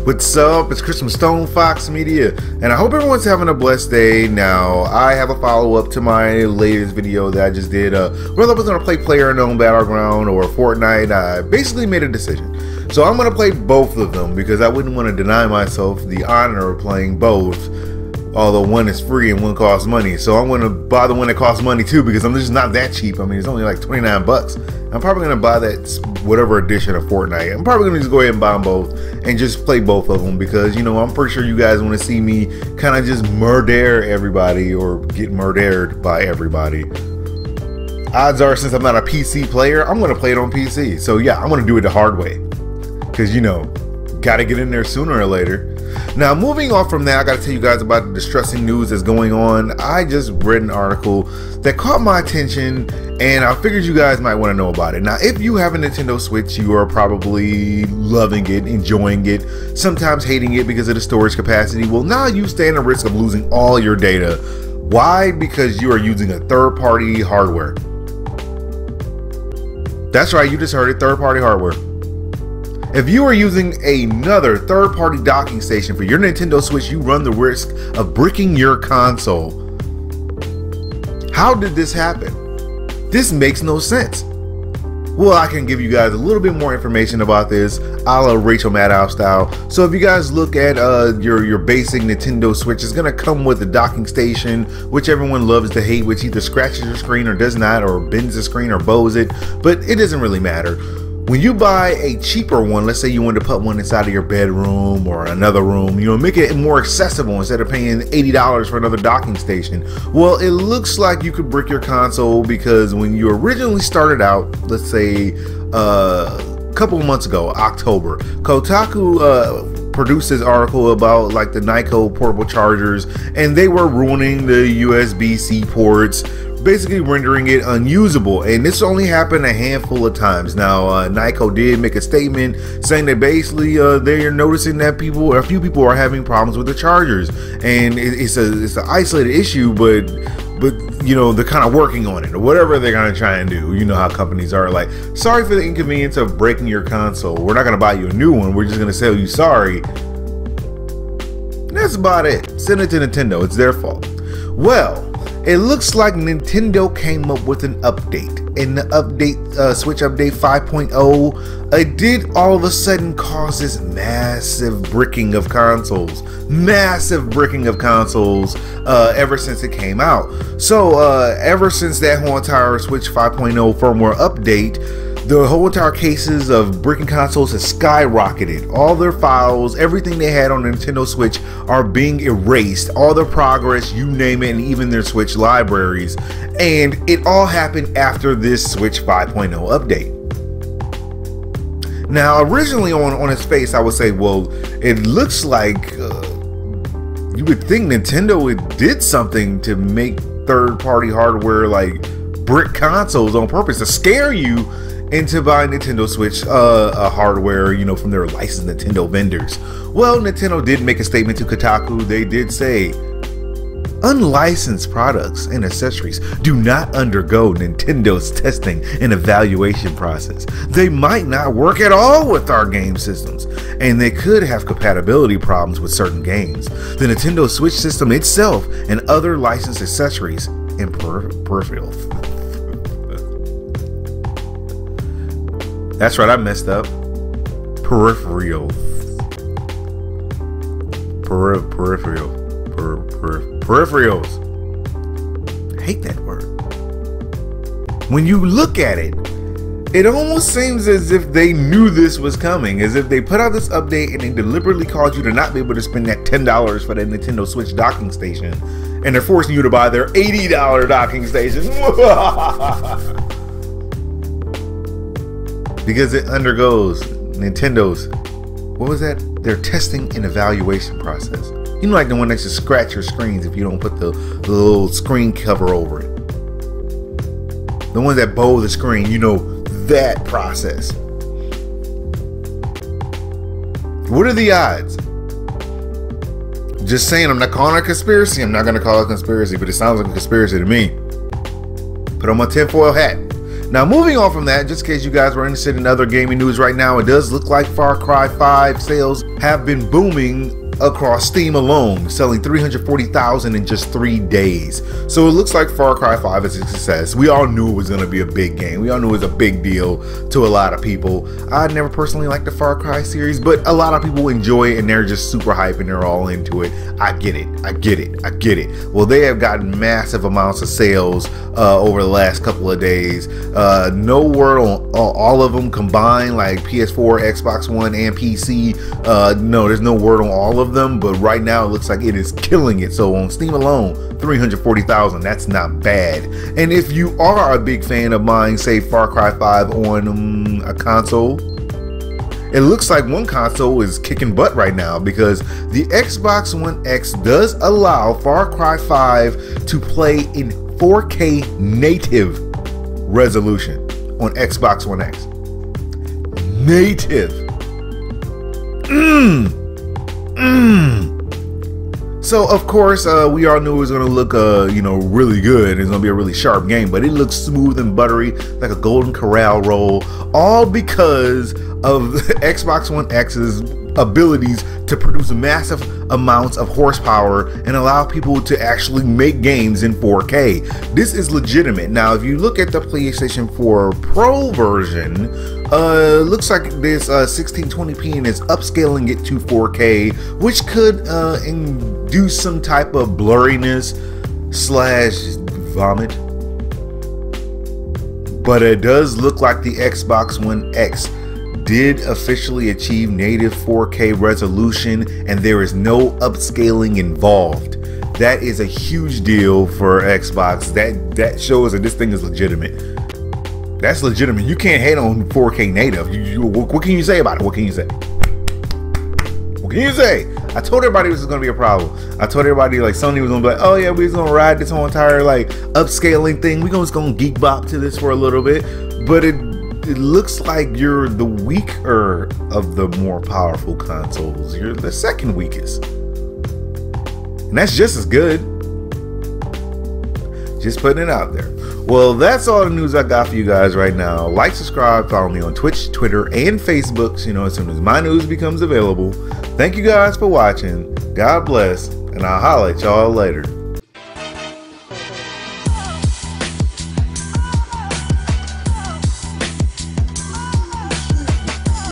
What's up? It's Chris from StonefoxMedia, and I hope everyone's having a blessed day. Now, I have a follow-up to my latest video that I just did. Whether I was going to play PlayerUnknown Battleground or Fortnite, I basically made a decision. So I'm going to play both of them because I wouldn't want to deny myself the honor of playing both, although one is free and one costs money. So I'm going to buy the one that costs money too because I'm just not that cheap. I mean, it's only like 29 bucks. I'm probably going to buy that whatever edition of Fortnite. I'm probably going to just go ahead and buy them both and just play both of them because, you know, I'm pretty sure you guys want to see me kind of just murder everybody or get murdered by everybody. Odds are, since I'm not a PC player, I'm going to play it on PC. So yeah, I'm going to do it the hard way because, you know, got to get in there sooner or later. Now, moving on from that, I got to tell you guys about the distressing news that's going on. I just read an article that caught my attention, and I figured you guys might want to know about it. Now, if you have a Nintendo Switch, you are probably loving it, enjoying it, sometimes hating it because of the storage capacity. Well, now you stand a risk of losing all your data. Why? Because you are using a third-party hardware. That's right, you just heard it, third-party hardware. If you are using another third-party docking station for your Nintendo Switch, you run the risk of bricking your console. How did this happen? This makes no sense. Well, I can give you guys a little bit more information about this, a la Rachel Maddow style. So if you guys look at your basic Nintendo Switch, it's gonna come with a docking station, which everyone loves to hate, which either scratches your screen or does not, or bends the screen or bows it, but it doesn't really matter. When you buy a cheaper one, let's say you want to put one inside of your bedroom or another room, you know, make it more accessible instead of paying $80 for another docking station. Well, it looks like you could brick your console because when you originally started out, let's say a couple of months ago, October, Kotaku produced this article about like the Nyko portable chargers, and they were ruining the USB-C ports, basically rendering it unusable. And this only happened a handful of times. Now, Nyko did make a statement saying that basically they're noticing that a few people are having problems with the chargers, and it's an isolated issue, but you know, they're kind of working on it or whatever they're gonna try and do. You know how companies are, like, sorry for the inconvenience of breaking your console. We're not gonna buy you a new one. We're just gonna tell you sorry. And that's about it. Send it to Nintendo. It's their fault. Well, it looks like Nintendo came up with an update. In the update, Switch Update 5.0, it did all of a sudden cause this massive bricking of consoles. Massive bricking of consoles ever since it came out. So ever since that whole entire Switch 5.0 firmware update, the whole entire cases of bricking consoles has skyrocketed. All their files, everything they had on the Nintendo Switch are being erased. All their progress, you name it, and even their Switch libraries. And it all happened after this Switch 5.0 update. Now, originally on its face, I would say, well, it looks like you would think Nintendo did something to make third-party hardware like brick consoles on purpose to scare you into buying Nintendo Switch hardware, you know, from their licensed Nintendo vendors. Well, Nintendo did make a statement to Kotaku. They did say, unlicensed products and accessories do not undergo Nintendo's testing and evaluation process. They might not work at all with our game systems, and they could have compatibility problems with certain games. The Nintendo Switch system itself and other licensed accessories and peripherals. That's right, I messed up. Peripherals. Peripherals. I hate that word. When you look at it, it almost seems as if they knew this was coming, as if they put out this update and they deliberately caused you to not be able to spend that $10 for that Nintendo Switch docking station, and they're forcing you to buy their $80 docking station. Because it undergoes Nintendo's, what was that? Their testing and evaluation process. You know, like the one that just scratch your screens if you don't put the little screen cover over it. The ones that bow the screen, you know, that process. What are the odds? Just saying, I'm not calling it a conspiracy. I'm not going to call it a conspiracy, but it sounds like a conspiracy to me. Put on my tinfoil hat. Now, moving on from that, just in case you guys were interested in other gaming news right now, it does look like Far Cry 5 sales have been booming across Steam alone, selling 340,000 in just 3 days. So it looks like Far Cry 5 is a success. We all knew it was going to be a big game. We all knew it was a big deal to a lot of people. I never personally liked the Far Cry series, but a lot of people enjoy it and they're just super hype and they're all into it. I get it. I get it. I get it. Well, they have gotten massive amounts of sales over the last couple of days. No word on all of them combined, like PS4, Xbox One, and PC. No, there's no word on all of them, but right now it looks like it is killing it. So on Steam alone, 340,000, that's not bad. And if you are a big fan of buying, say, Far Cry 5 on a console, it looks like one console is kicking butt right now, because the Xbox One X does allow Far Cry 5 to play in 4K native resolution on Xbox One X. Native. So of course, we all knew it was going to look, really good. It's going to be a really sharp game, but it looks smooth and buttery, like a golden corral roll, all because of Xbox One X's abilities to produce massive amounts of horsepower and allow people to actually make games in 4K. This is legitimate. Now, if you look at the PlayStation 4 Pro version, looks like this 1620p and it's upscaling it to 4K, which could induce some type of blurriness / vomit. But it does look like the Xbox One X did officially achieve native 4K resolution, and there is no upscaling involved. That is a huge deal for Xbox. That shows that this thing is legitimate. That's legitimate. You can't hate on 4K native. What can you say about it? What can you say? What can you say? I told everybody this was gonna be a problem. I told everybody, like, Sony was gonna be like, oh yeah, we was gonna ride this whole entire like upscaling thing. We just gonna geek bop to this for a little bit, but it looks like you're the weaker of the more powerful consoles. You're the second weakest, and that's just as good. Just putting it out there. Well, that's all the news I got for you guys right now. Like, subscribe, follow me on Twitch, Twitter, and Facebook, so you know as soon as my news becomes available. Thank you guys for watching. God bless, and I'll holler at y'all later.